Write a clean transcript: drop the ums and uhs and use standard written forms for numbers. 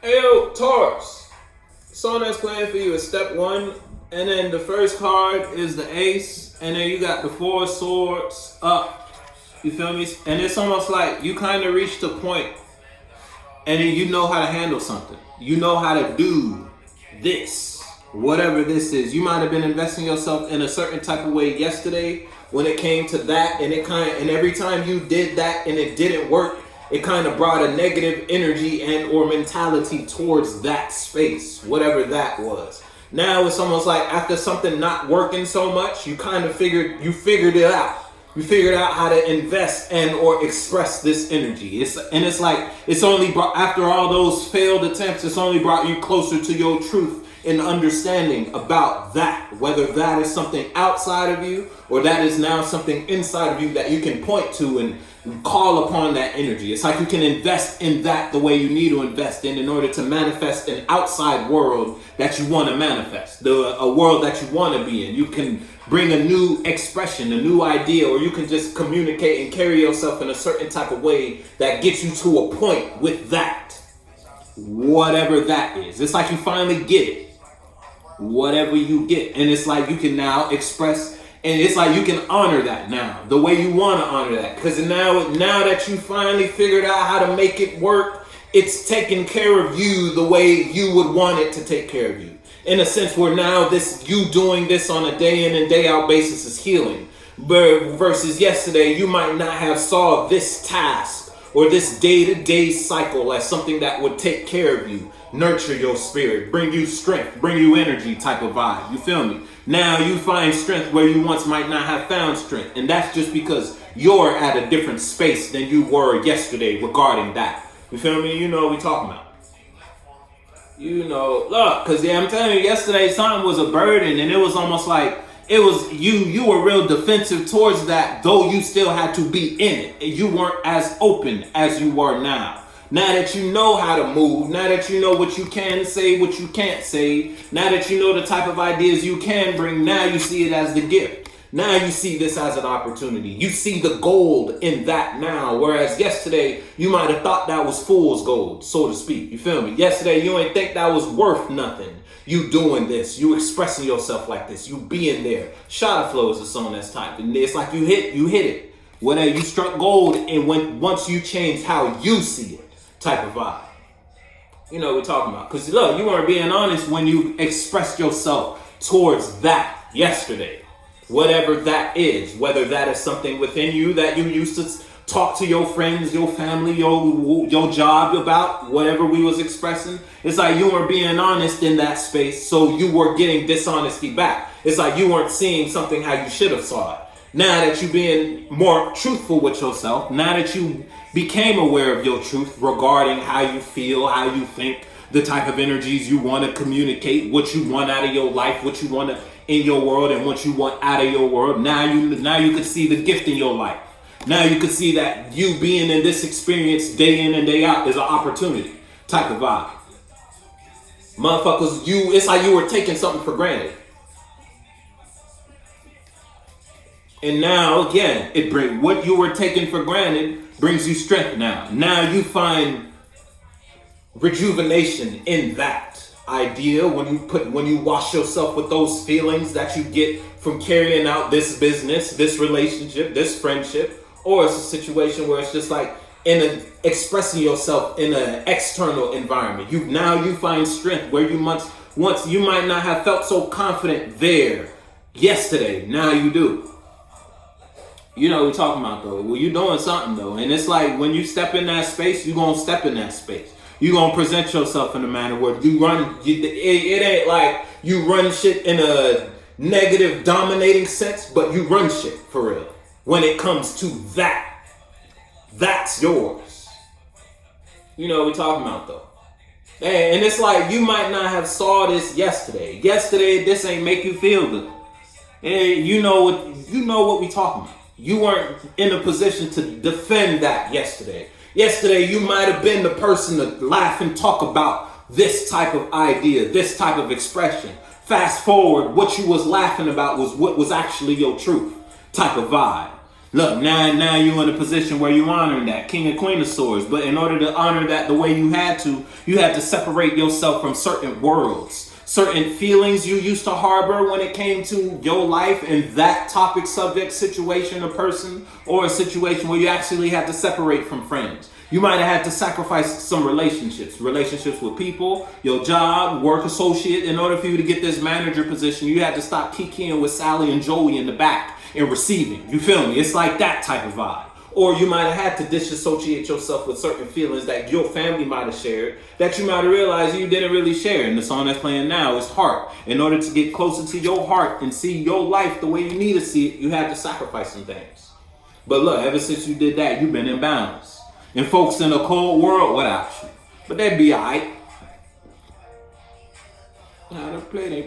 Hey, yo, Taurus. Song that's playing for you is step one, and then the first card is the ace, and then you got the four swords up. You feel me? And it's almost like you kind of reached a point, and then you know how to handle something. You know how to do this, whatever this is. You might have been investing yourself in a certain type of way yesterday when it came to that, and every time you did that and it didn't work, it kind of brought a negative energy and or mentality towards that space, whatever that was. Now it's almost like after something not working so much, you kind of figured it out. You figured out how to invest and or express this energy. It's like it's only brought, after all those failed attempts, it's only brought you closer to your truth and understanding about that, whether that is something outside of you or that is now something inside of you that you can point to and call upon that energy. It's like you can invest in that the way you need to invest in order to manifest an outside world that you want to manifest, a world that you want to be in. You can bring a new expression, a new idea, or you can just communicate and carry yourself in a certain type of way that gets you to a point with that, whatever that is. It's like you finally get it, whatever you get, and it's like you can now express. And it's like you can honor that now, the way you want to honor that. Because now that you finally figured out how to make it work, it's taking care of you the way you would want it to take care of you. In a sense where now you doing this on a day in and day out basis is healing. But versus yesterday, you might not have saw this task or this day-to-day cycle as something that would take care of you, nurture your spirit, bring you strength, bring you energy type of vibe. You feel me? Now you find strength where you once might not have found strength. And that's just because you're at a different space than you were yesterday regarding that. You feel me? You know what we're talking about. You know, look, because I'm telling you, yesterday something was a burden and it was almost like it was you were real defensive towards that, though you still had to be in it. You weren't as open as you were now. Now that you know how to move, now that you know what you can say, what you can't say, now that you know the type of ideas you can bring, now you see it as the gift. Now you see this as an opportunity. You see the gold in that now, whereas yesterday you might have thought that was fool's gold, so to speak. You feel me? Yesterday you ain't think that was worth nothing. You doing this, you expressing yourself like this, you being there. Shot flow is a song that's typed, and it's like you hit it. Whether you struck gold, and once you change how you see it. Type of vibe. You know what we're talking about. Because look, you weren't being honest when you expressed yourself towards that yesterday. Whatever that is. Whether that is something within you that you used to talk to your friends, your family, your job about. Whatever we was expressing. It's like you weren't being honest in that space. So you were getting dishonesty back. It's like you weren't seeing something how you should have saw it. Now that you're being more truthful with yourself, now that you became aware of your truth regarding how you feel, how you think, the type of energies you want to communicate, what you want out of your life, what you want in your world, and what you want out of your world. Now you can see the gift in your life. Now you can see that you being in this experience day in and day out is an opportunity type of vibe. Motherfuckers, it's like you were taking something for granted. And now, again, what you were taking for granted brings you strength now. Now you find rejuvenation in that idea when you wash yourself with those feelings that you get from carrying out this business, this relationship, this friendship, or it's a situation where it's just like expressing yourself in an external environment. You find strength where you once you might not have felt so confident there yesterday. Now you do. You know what we're talking about, though. Well, you're doing something, though. And it's like when you step in that space, you're going to step in that space. You're going to present yourself in a manner where you run. It ain't like you run shit in a negative, dominating sense, but you run shit for real. When it comes to that, that's yours. You know what we're talking about, though. And it's like you might not have saw this yesterday. Yesterday, this ain't make you feel good. And you know what we talking about. You weren't in a position to defend that yesterday. Yesterday, you might have been the person to laugh and talk about this type of idea, this type of expression. Fast forward, what you was laughing about was what was actually your truth type of vibe. Look, now you're in a position where you honor that King and Queen of Swords. But in order to honor that the way you had to separate yourself from certain worlds, certain feelings you used to harbor when it came to your life and that topic, subject, situation, or person, or a situation where you actually had to separate from friends. You might have had to sacrifice some relationships with people, your job, work associate. In order for you to get this manager position, you had to stop kikiing with Sally and Joey in the back and receiving. You feel me? It's like that type of vibe. Or you might have had to disassociate yourself with certain feelings that your family might have shared that you might have realized you didn't really share. And the song that's playing now is Heart. In order to get closer to your heart and see your life the way you need to see it, you had to sacrifice some things. But look, ever since you did that, you've been in balance. And folks in a cold world without you. But they'd be alright. Now, they play